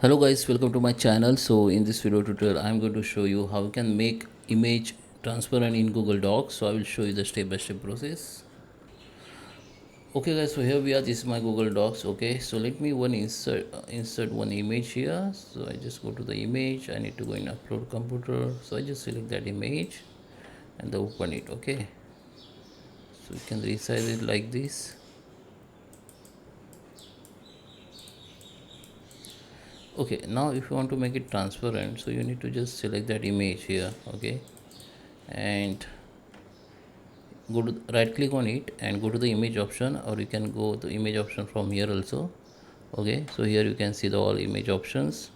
Hello guys, welcome to my channel. So in this video tutorial I'm going to show you how you can make image transparent in Google Docs. So I will show you the step by step process. Okay guys, so here we are. This is my Google Docs. Okay, so let me insert one image here. So I just go to the image. I need to go in upload computer. So I just select that image and open it. Okay, so you can resize it like this. Okay, now if you want to make it transparent, so you need to just select that image here. Okay, and go to right click on it and go to the image option, or you can go the image option from here also. Okay, so here you can see the all image options.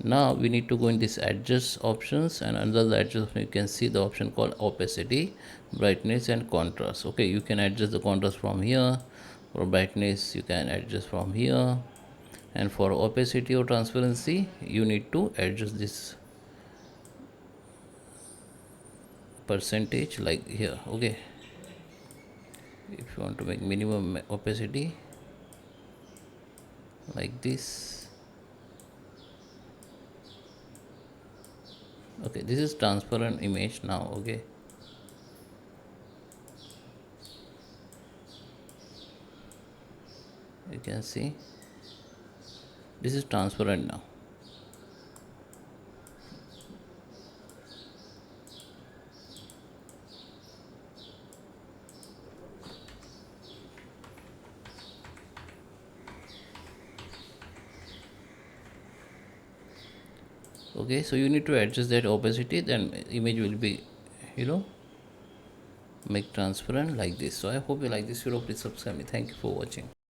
Now we need to go in this adjust options, and under the adjust you can see the option called opacity, brightness and contrast. Okay, you can adjust the contrast from here. For brightness you can adjust from here, and for opacity or transparency you need to adjust this percentage like here. Okay, if you want to make minimum opacity like this. Okay, this is transparent image now. Okay, you can see this is transparent now. Okay, so you need to adjust that opacity, then image will be, you know, make transparent like this. So I hope you like this video. Please subscribe me. Thank you for watching.